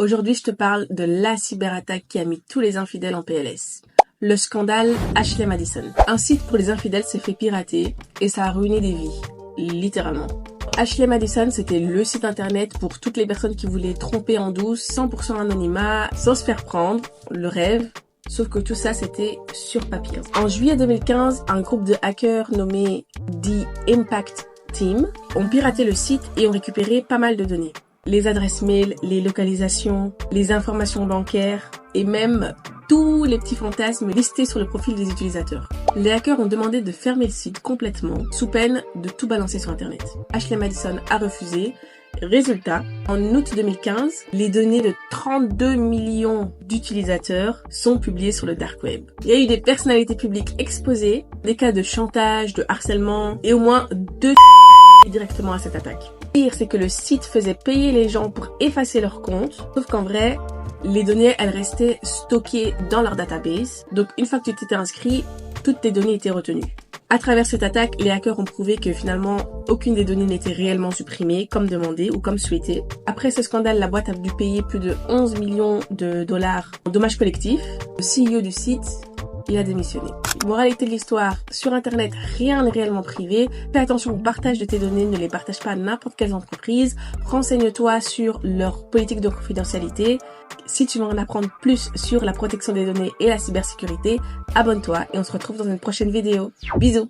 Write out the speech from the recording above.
Aujourd'hui, je te parle de la cyberattaque qui a mis tous les infidèles en PLS. Le scandale Ashley Madison. Un site pour les infidèles s'est fait pirater et ça a ruiné des vies, littéralement. Ashley Madison, c'était le site internet pour toutes les personnes qui voulaient tromper en douce, 100% anonymat, sans se faire prendre, le rêve. Sauf que tout ça, c'était sur papier. En juillet 2015, un groupe de hackers nommé The Impact Team ont piraté le site et ont récupéré pas mal de données. Les adresses mail, les localisations, les informations bancaires et même tous les petits fantasmes listés sur le profil des utilisateurs. Les hackers ont demandé de fermer le site complètement sous peine de tout balancer sur internet. Ashley Madison a refusé. Résultat, en août 2015, les données de 32 millions d'utilisateurs sont publiées sur le dark web. Il y a eu des personnalités publiques exposées, des cas de chantage, de harcèlement et au moins 2 directement à cette attaque. Pire, c'est que le site faisait payer les gens pour effacer leurs comptes, sauf qu'en vrai, les données, elles restaient stockées dans leur database. Donc une fois que tu t'étais inscrit, toutes tes données étaient retenues. À travers cette attaque, les hackers ont prouvé que finalement, aucune des données n'était réellement supprimée, comme demandé ou comme souhaité. Après ce scandale, la boîte a dû payer plus de 11 millions de dollars en dommages collectifs. Le CEO du site, il a démissionné. Moralité de l'histoire, sur internet, rien n'est réellement privé. Fais attention au partage de tes données, ne les partage pas à n'importe quelle entreprise. Renseigne-toi sur leur politique de confidentialité. Si tu veux en apprendre plus sur la protection des données et la cybersécurité, abonne-toi et on se retrouve dans une prochaine vidéo. Bisous!